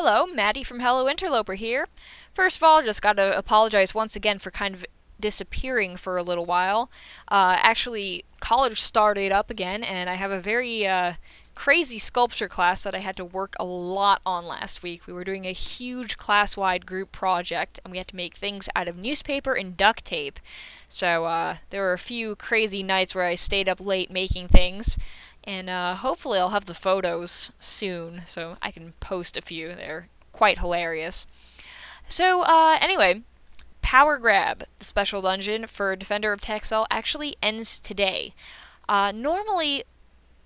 Hello, Maddie from Hello Interloper here. First of all, just gotta apologize once again for kind of disappearing for a little while. Actually, college started up again, and I have a very crazy sculpture class that I had to work a lot on last week. We were doing a huge class-wide group project, and we had to make things out of newspaper and duct tape. So there were a few crazy nights where I stayed up late making things. And hopefully I'll have the photos soon, so I can post a few. They're quite hilarious. So anyway, Power Grab, the special dungeon for Defender of Texel, actually ends today. Normally,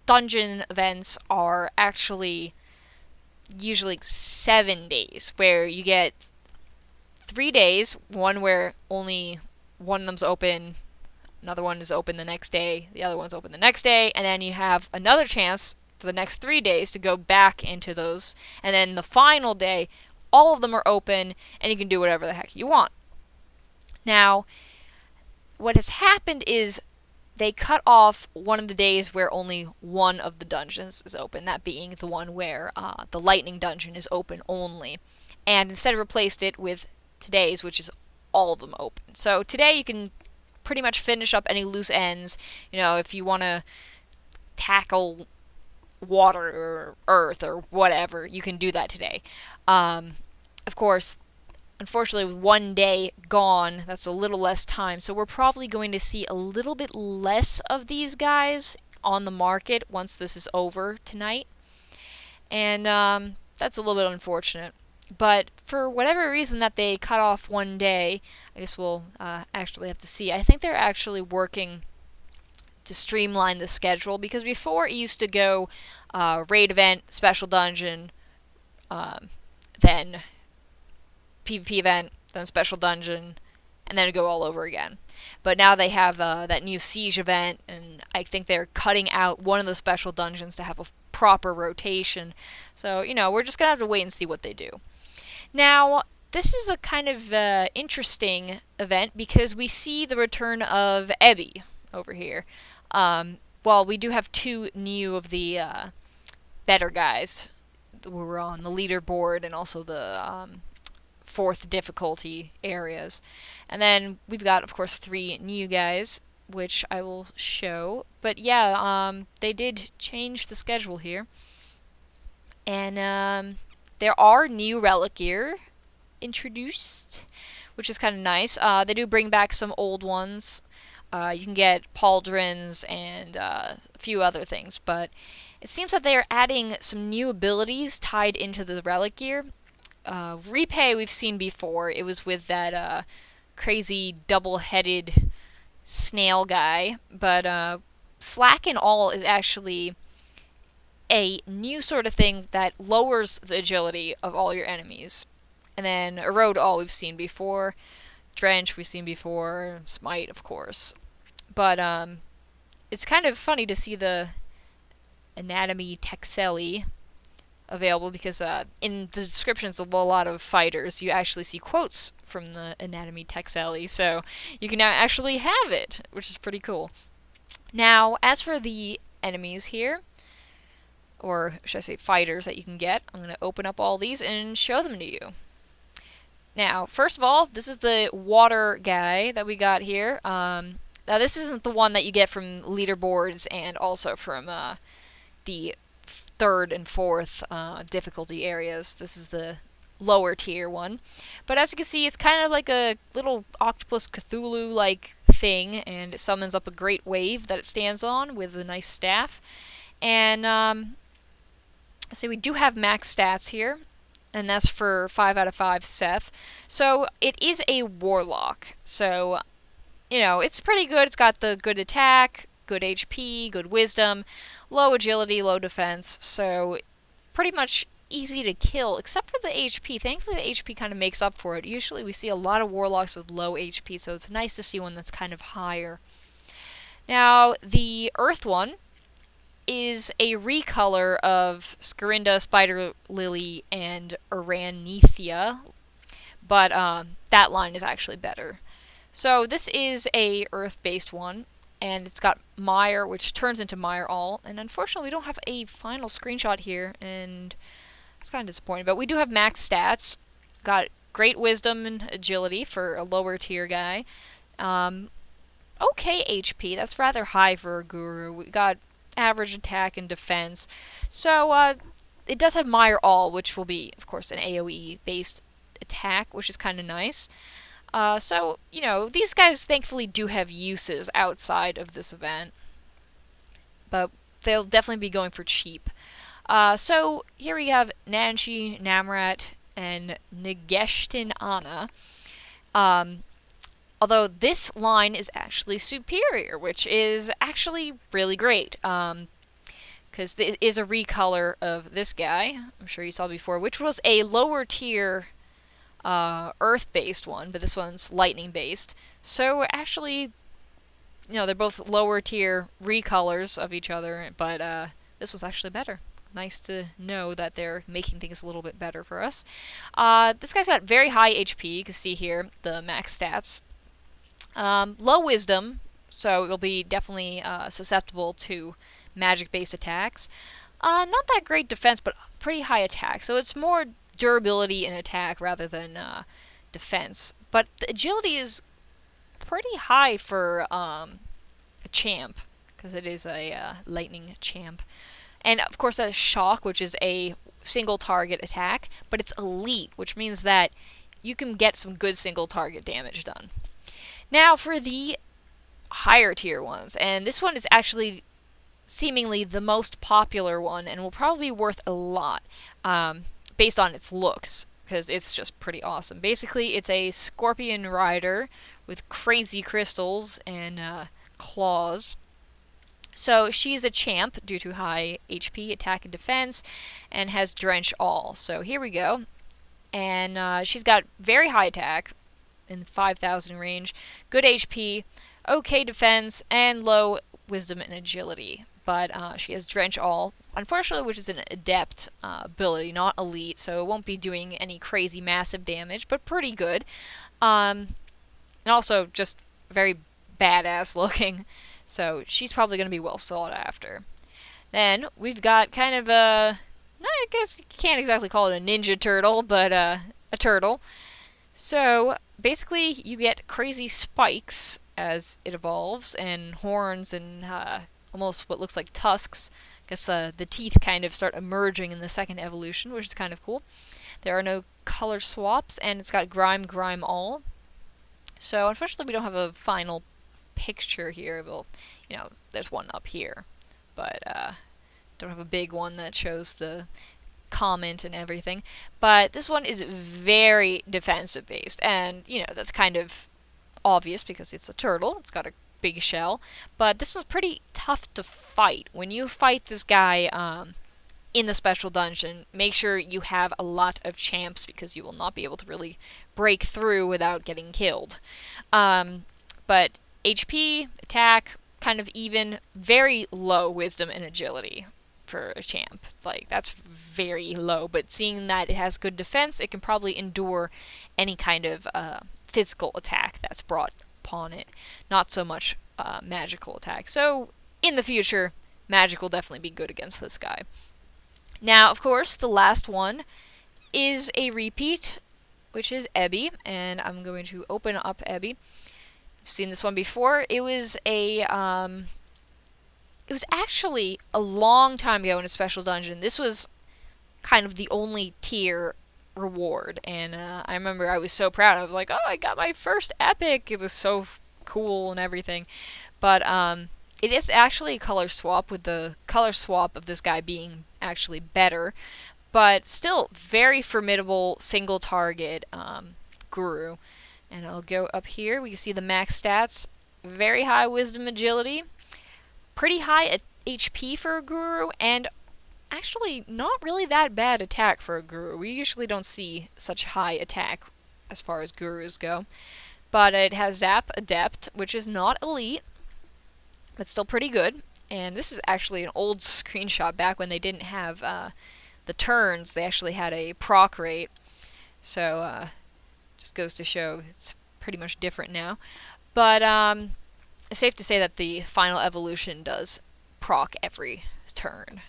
dungeon events are actually usually 7 days, where you get 3 days, one where only one of them's open, another one is open the next day, the other one's open the next day, and then you have another chance for the next 3 days to go back into those. And then the final day, all of them are open, and you can do whatever the heck you want. Now, what has happened is they cut off one of the days where only one of the dungeons is open, that being the one where the lightning dungeon is open only. And instead replaced it with today's, which is all of them open. So today you can pretty much finish up any loose ends. You know, if you want to tackle water or earth or whatever, you can do that today. Of course, unfortunately, with 1 day gone, that's a little less time, so we're probably going to see a little bit less of these guys on the market once this is over tonight. And that's a little bit unfortunate. But for whatever reason that they cut off 1 day, I guess we'll actually have to see. I think they're actually working to streamline the schedule, because before it used to go raid event, special dungeon, then PvP event, then special dungeon, and then it'd go all over again. But now they have that new siege event, and I think they're cutting out one of the special dungeons to have a proper rotation. So, you know, we're just going to have to wait and see what they do. Now, this is a kind of interesting event because we see the return of Ebby over here. Well, we do have two new of the better guys who were on the leaderboard and also the fourth difficulty areas. And then we've got, of course, 3 new guys, which I will show. But yeah, they did change the schedule here. And there are new relic gear introduced, which is kind of nice. They do bring back some old ones. You can get pauldrons and a few other things, but it seems that they are adding some new abilities tied into the relic gear. Repay we've seen before. It was with that crazy double-headed snail guy, but Slack and All is actually a new sort of thing that lowers the agility of all your enemies. And then Erode All we've seen before, Drench we've seen before, Smite of course. But it's kind of funny to see the Anatomy Texeli available, because in the descriptions of a lot of fighters you actually see quotes from the Anatomy Texeli, so you can now actually have it, which is pretty cool. Now, as for the enemies here, or should I say fighters that you can get, I'm going to open up all these and show them to you. Now, first of all, this is the water guy that we got here. Now, this isn't the one that you get from leaderboards and also from the 3rd and 4th difficulty areas. This is the lower tier one. But as you can see, it's kind of like a little octopus Cthulhu-like thing, and it summons up a great wave that it stands on with a nice staff. And so we do have max stats here, and that's for 5 out of 5 Seth. So it is a warlock. So, you know, it's pretty good. It's got the good attack, good HP, good wisdom, low agility, low defense. So pretty much easy to kill, except for the HP. Thankfully, the HP kind of makes up for it. Usually we see a lot of warlocks with low HP, so it's nice to see one that's kind of higher. Now, the Earth one is a recolor of Scarinda, Spider Lily, and Uranethia, but that line is actually better. So this is a Earth-based one, and it's got Mire, which turns into Mire All, and unfortunately we don't have a final screenshot here, and It's kind of disappointing, but we do have max stats. Got great wisdom and agility for a lower tier guy. Um, okay HP, that's rather high for a guru. We got average attack and defense. So it does have Mire All, which will be, of course, an AoE based attack, which is kind of nice. So, you know, these guys thankfully do have uses outside of this event, but they'll definitely be going for cheap. So here we have Nanshi, Namrat, and Nageshtin Anna. Although this line is actually superior, which is actually really great. Because this is a recolor of this guy, I'm sure you saw before, which was a lower tier Earth-based one, but this one's Lightning-based. So actually, you know, they're both lower tier recolors of each other, but this was actually better. Nice to know that they're making things a little bit better for us. This guy's got very high HP. You can see here the max stats. Low wisdom, so it'll be definitely susceptible to magic-based attacks. Not that great defense, but pretty high attack. So it's more durability and attack rather than defense. But the agility is pretty high for a champ, because it is a lightning champ. And of course that is shock, which is a single target attack, but it's elite, which means that you can get some good single target damage done. Now for the higher tier ones, and this one is actually seemingly the most popular one and will probably be worth a lot based on its looks, because it's just pretty awesome. Basically, it's a scorpion rider with crazy crystals and claws. So she's a champ due to high HP, attack, and defense, and has Drench All. So here we go. And she's got very high attack in the 5,000 range, good HP, okay defense, and low wisdom and agility. But she has Drench All, unfortunately, which is an adept ability, not elite, so it won't be doing any crazy massive damage, but pretty good. And also just very badass looking. So she's probably going to be well sought after. Then we've got kind of a, I guess you can't exactly call it a ninja turtle, but a turtle. So basically you get crazy spikes as it evolves, and horns and almost what looks like tusks. I guess the teeth kind of start emerging in the second evolution, which is kind of cool. There are no color swaps, and it's got Grime All. So unfortunately we don't have a final picture here. Well, you know, there's one up here, but don't have a big one that shows the comment and everything. But this one is very defensive based, and you know, that's kind of obvious because it's a turtle. It's got a big shell, but this one's pretty tough to fight. When you fight this guy in the special dungeon, make sure you have a lot of champs, because you will not be able to really break through without getting killed. But HP, attack, kind of even, very low wisdom and agility for a champ. Like, that's very low, but seeing that it has good defense, it can probably endure any kind of physical attack that's brought upon it. Not so much magical attack. So, in the future, magic will definitely be good against this guy. Now, of course, the last one is a repeat, which is Ebby, and I'm going to open up Ebby. Seen this one before. It was actually a long time ago in a special dungeon. This was kind of the only tier reward, and I remember I was so proud. I was like, oh, I got my first epic. It was so cool and everything. But it is actually a color swap, with the color swap of this guy being actually better, but still very formidable single target guru. And I'll go up here. We can see the max stats. Very high wisdom agility. Pretty high HP for a guru. And actually not really that bad attack for a guru. We usually don't see such high attack as far as gurus go. But it has Zap Adept, which is not elite, but still pretty good. And this is actually an old screenshot back when they didn't have the turns. They actually had a proc rate. So, just goes to show it's pretty much different now. But it's safe to say that the final evolution does proc every turn,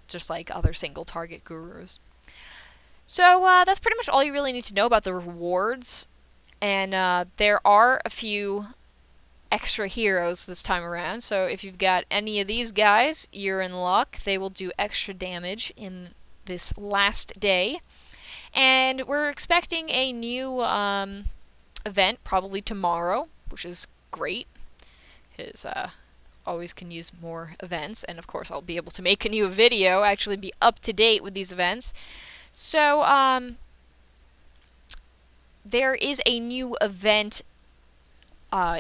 just like other single target gurus. So that's pretty much all you really need to know about the rewards. And there are a few extra heroes this time around. So if you've got any of these guys, you're in luck. They will do extra damage in this last day. And we're expecting a new event probably tomorrow, which is great, because always can use more events. And of course, I'll be able to make a new video, actually be up to date with these events. So there is a new event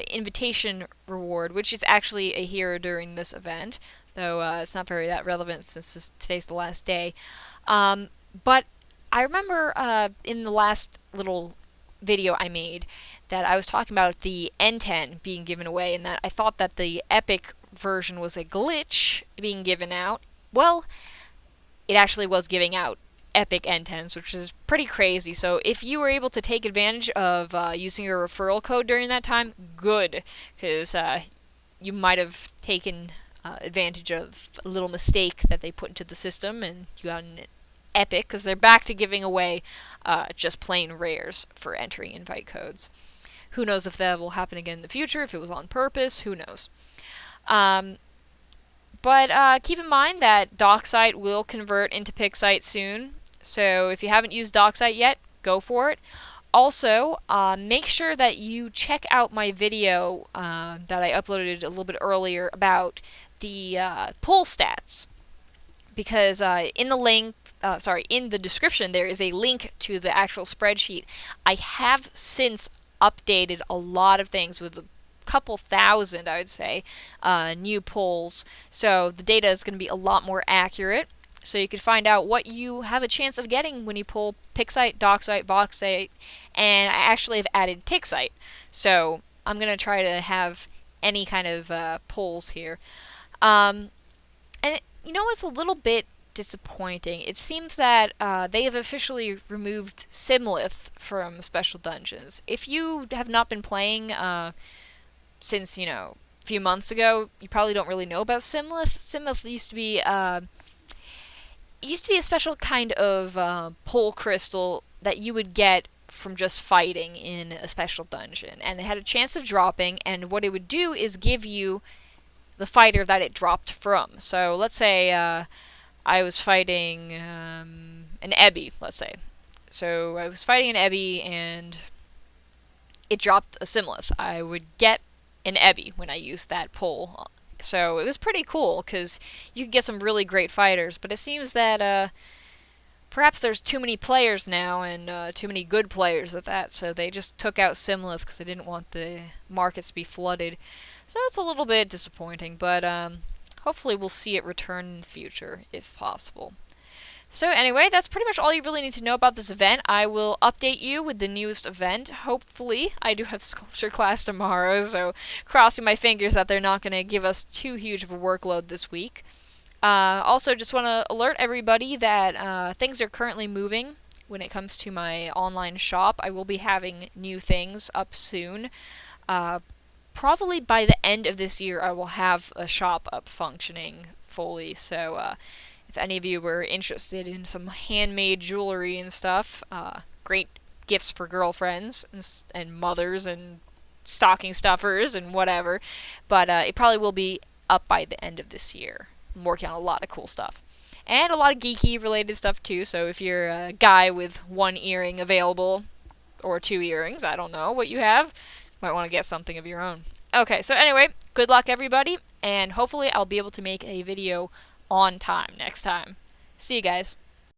invitation reward, which is actually a hero during this event, though it's not very that relevant since today's the last day. But I remember in the last little video I made that I was talking about the N10 being given away, and that I thought that the epic version was a glitch being given out. Well, it actually was giving out epic N10s, which is pretty crazy. So if you were able to take advantage of using your referral code during that time, good, because you might have taken advantage of a little mistake that they put into the system, and you got an epic, because they're back to giving away just plain rares for entering invite codes. Who knows if that will happen again in the future, if it was on purpose, who knows. But keep in mind that Docksite will convert into Pixite soon, so if you haven't used Docksite yet, go for it. Also, make sure that you check out my video that I uploaded a little bit earlier about the pull stats, because in the description there is a link to the actual spreadsheet. I have since updated a lot of things with couple thousand, I would say, new polls. So the data is going to be a lot more accurate. So you can find out what you have a chance of getting when you pull Pixite, Docksite, Voxite, and I actually have added Tixite. So I'm going to try to have any kind of polls here. And you know what's a little bit disappointing? It seems that they have officially removed Simlith from special dungeons. If you have not been playing since, a few months ago, you probably don't really know about Simlith. Simlith used to be a special kind of pole crystal that you would get from just fighting in a special dungeon, and it had a chance of dropping, and what it would do is give you the fighter that it dropped from. So let's say I was fighting an Ebby, let's say. So I was fighting an Ebby and it dropped a Simlith. I would get an Ebby when I used that pull. So it was pretty cool, because you could get some really great fighters, but it seems that perhaps there's too many players now, and too many good players at that, so they just took out Simlith because they didn't want the markets to be flooded. So it's a little bit disappointing, but hopefully we'll see it return in the future, if possible. So anyway, that's pretty much all you really need to know about this event. I will update you with the newest event. Hopefully, I do have sculpture class tomorrow, so crossing my fingers that they're not going to give us too huge of a workload this week. Also, just want to alert everybody that things are currently moving when it comes to my online shop. I will be having new things up soon. Probably by the end of this year, I will have a shop up functioning fully, so if any of you were interested in some handmade jewelry and stuff, great gifts for girlfriends and mothers and stocking stuffers and whatever, but it probably will be up by the end of this year. I'm working on a lot of cool stuff. And a lot of geeky related stuff too, so if you're a guy with one earring available, or 2 earrings, I don't know what you have, might want to get something of your own. Okay, so anyway, good luck everybody, and hopefully I'll be able to make a video on time next time. See you guys.